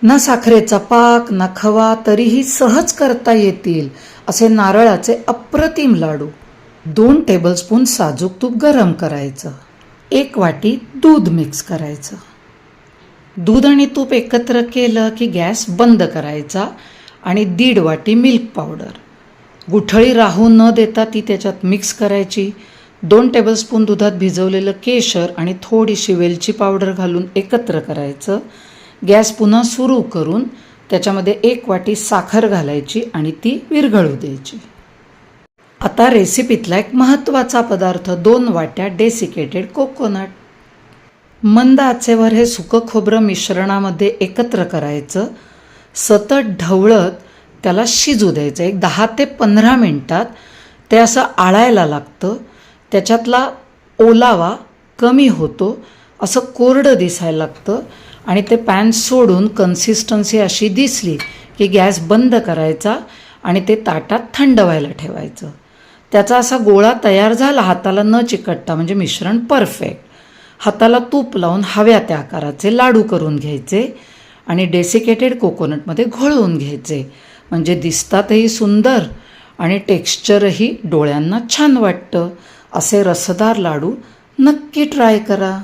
ना साखरेचा पाक ना खवा तरीही सहज करता येतील असे नारळाचे अप्रतिम लाडू. 2 टेबलस्पून साजूक तूप गरम करायचं. 1 वाटी दूध मिक्स करायचं. दूध आणि तूप एकत्र केलं की गॅस बंद करायचा आणि 1.5 वाटी मिल्क पावडर. गुठळी राहू न देता ती त्याच्यात मिक्स करायची. 2 टेबलस्पून दुधात भिजवलेलं केशर आणि थोडीशी वेलची पावडर घालून एकत्र करायचं. गॅस पुन्हा सुरू करून त्याच्यामध्ये 1 वाटी साखर घालायची आणि ती विरघळू द्यायची. आता रेसिपीतला एक महत्त्वाचा पदार्थ 2 वाट्या डेसिकेटेड कोकोनट. मंद आचेवर हे सुकं खोबरं मिश्रणामध्ये एकत्र करायचं. सतत ढवळत त्याला शिजू द्यायचं. एक 10 ते 15 मिनटात ते असं आळायला लागतं. त्याच्यातला ओलावा कमी होतो, असं कोरडं दिसायला लागतं आणि ते पॅन सोडून कन्सिस्टन्सी अशी दिसली की गॅस बंद करायचा आणि ते ताटात थंड व्हायला ठेवायचं. त्याचा असा गोळा तयार झाला हाताला न चिकटता, म्हणजे मिश्रण परफेक्ट. हाताला तूप लावून हव्या त्या आकाराचे लाडू करून घ्यायचे आणि डेसिकेटेड कोकोनटमध्ये घोळवून घ्यायचे. म्हणजे दिसतातही सुंदर आणि टेक्स्चरही डोळ्यांना छान वाटतं. असे रसदार लाडू नक्की ट्राय करा.